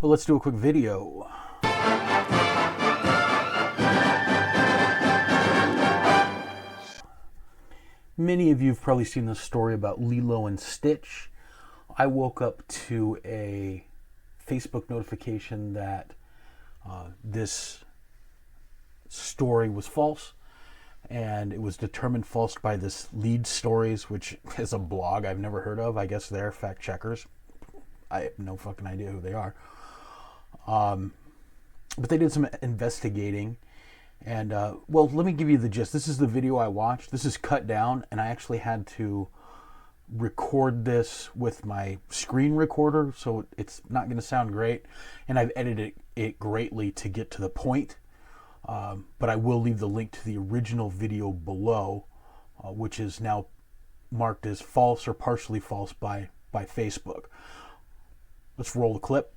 Well, let's do a quick video. Many of you have probably seen this story about Lilo and Stitch. I woke up to a Facebook notification that this story was false, and it was determined false by this Lead Stories, which is a blog I've never heard of. I guess they're fact checkers. I have no fucking idea who they are. But they did some investigating, and well, let me give you the gist. This is the video I watched. This is cut down, and I actually had to record this with my screen recorder, so it's not going to sound great, and I've edited it greatly to get to the point. But I will leave the link to the original video below, which is now marked as false or partially false by Facebook. Let's roll the clip.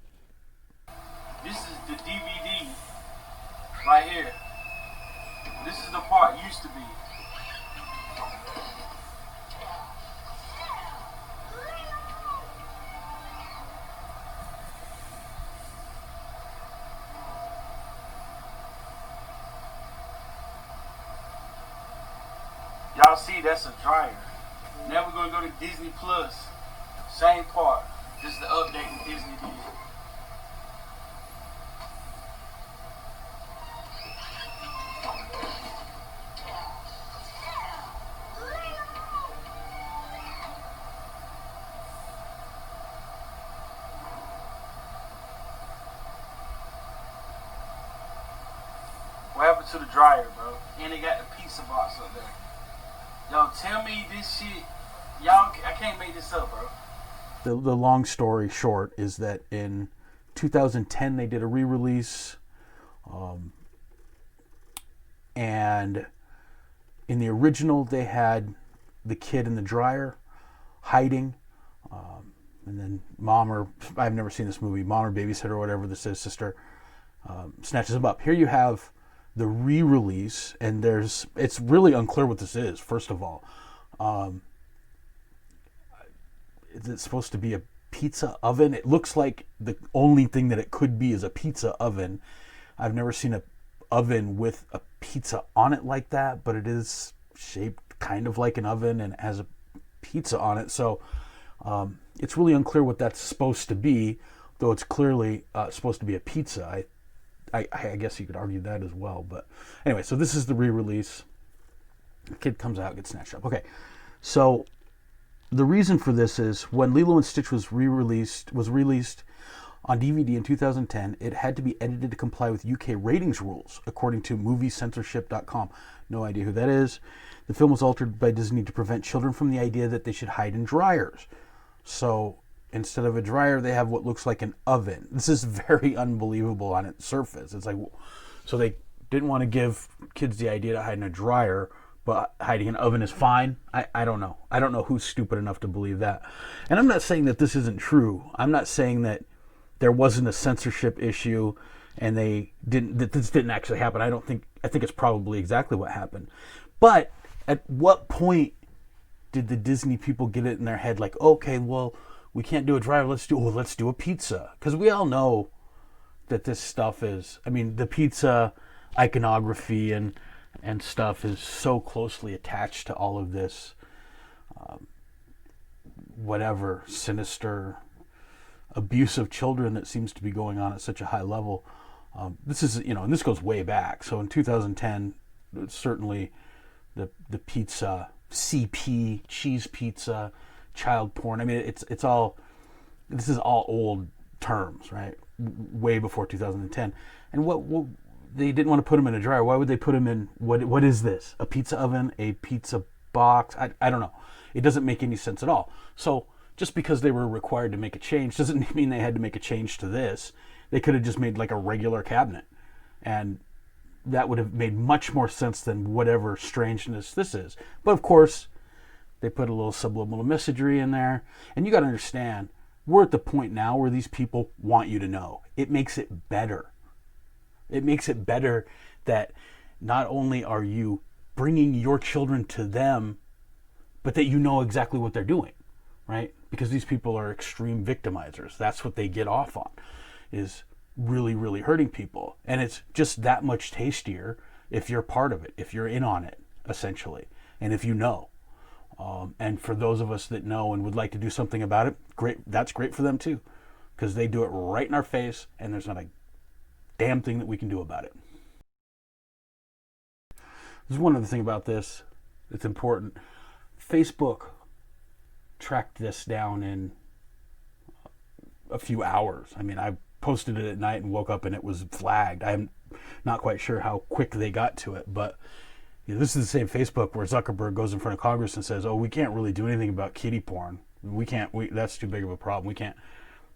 This is the DVD right here. This is the part used to be. Y'all see, that's a dryer. Now we're gonna go to Disney Plus. Same part. This is the update that Disney did. What happened to the dryer, bro? And they got the pizza box up there. Yo, tell me this shit. Y'all, I can't make this up, bro. The long story short is that in 2010 they did a re-release, and in the original they had the kid in the dryer hiding, and then mom, or I've never seen this movie, mom or babysitter or whatever this is, sister, snatches him up. Here you have the re-release, and it's really unclear what this is. First of all, is it supposed to be a pizza oven? It looks like the only thing that it could be is a pizza oven. I've never seen an oven with a pizza on it like that, but it is shaped kind of like an oven and has a pizza on it. So it's really unclear what that's supposed to be, though it's clearly supposed to be a pizza. I guess you could argue that as well. But anyway, so this is the re-release. The kid comes out, gets snatched up. Okay, so the reason for this is when Lilo and Stitch was released on DVD in 2010, it had to be edited to comply with UK ratings rules, according to moviecensorship.com. No idea who that is. The film was altered by Disney to prevent children from the idea that they should hide in dryers. So instead of a dryer, they have what looks like an oven. This is very unbelievable on its surface. It's like, so they didn't want to give kids the idea to hide in a dryer, but hiding in an oven is fine. I don't know. I don't know who's stupid enough to believe that. And I'm not saying that this isn't true. I'm not saying that there wasn't a censorship issue and that this didn't actually happen. I think it's probably exactly what happened. But at what point did the Disney people get it in their head like, okay, well, we can't do a dryer, let's do a pizza? Because we all know that this stuff is, I mean, the pizza iconography and stuff is so closely attached to all of this whatever sinister abuse of children that seems to be going on at such a high level. This is, and this goes way back. So in 2010, certainly the pizza, CP, cheese pizza, child porn. I mean, this is all old terms, right? Way before 2010. And what they didn't want to put them in a dryer. Why would they put them in, what is this? A pizza oven? A pizza box? I don't know. It doesn't make any sense at all. So just because they were required to make a change doesn't mean they had to make a change to this. They could have just made like a regular cabinet. And that would have made much more sense than whatever strangeness this is. But of course, they put a little subliminal messagery in there. And you got to understand, we're at the point now where these people want you to know. It makes it better. It makes it better that not only are you bringing your children to them, but that you know exactly what they're doing, right? Because these people are extreme victimizers. That's what they get off on. is really, really hurting people. And it's just that much tastier if you're part of it, if you're in on it, essentially, and if you know. And for those of us that know and would like to do something about it, great. That's great for them too, because they do it right in our face, and there's not a damn thing that we can do about it. There's one other thing about this that's important. Facebook tracked this down in a few hours. I mean, I posted it at night and woke up and it was flagged. I'm not quite sure how quick they got to it, but this is the same Facebook where Zuckerberg goes in front of Congress and says, "Oh, we can't really do anything about kiddie porn. That's too big of a problem. We can't.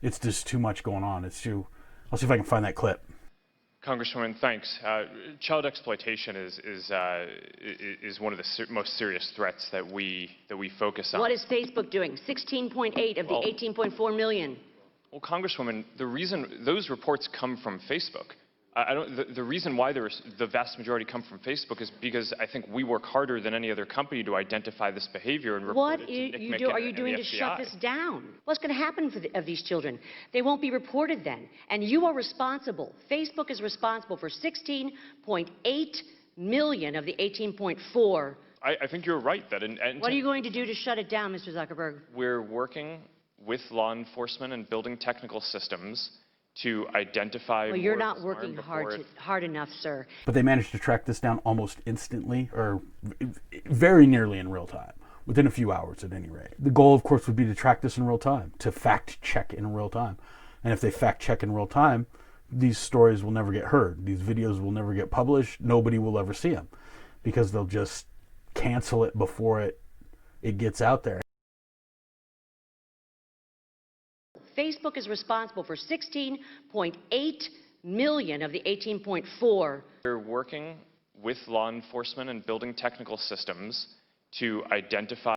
It's just too much going on. It's too." I'll see if I can find that clip. Congresswoman, thanks. Child exploitation is one of the most serious threats that we focus on. What is Facebook doing? 16.8 of the 18.4 million. Well, Congresswoman, the reason those reports come from Facebook. The reason why the vast majority come from Facebook is because I think we work harder than any other company to identify this behavior and report it to Nick McKinnon are you doing to shut this down? What's going to happen of these children? They won't be reported then. And you are responsible. Facebook is responsible for 16.8 million of the 18.4. I think you're right. What are you going to do to shut it down, Mr. Zuckerberg? We're working with law enforcement and building technical systems to identify. Well, you're not working hard enough, sir. But they managed to track this down almost instantly, or very nearly in real time, within a few hours at any rate. The goal, of course, would be to track this in real time, to fact check in real time. And if they fact check in real time, these stories will never get heard. These videos will never get published. Nobody will ever see them because they'll just cancel it before it gets out there. Facebook is responsible for 16.8 million of the 18.4. We're working with law enforcement and building technical systems to identify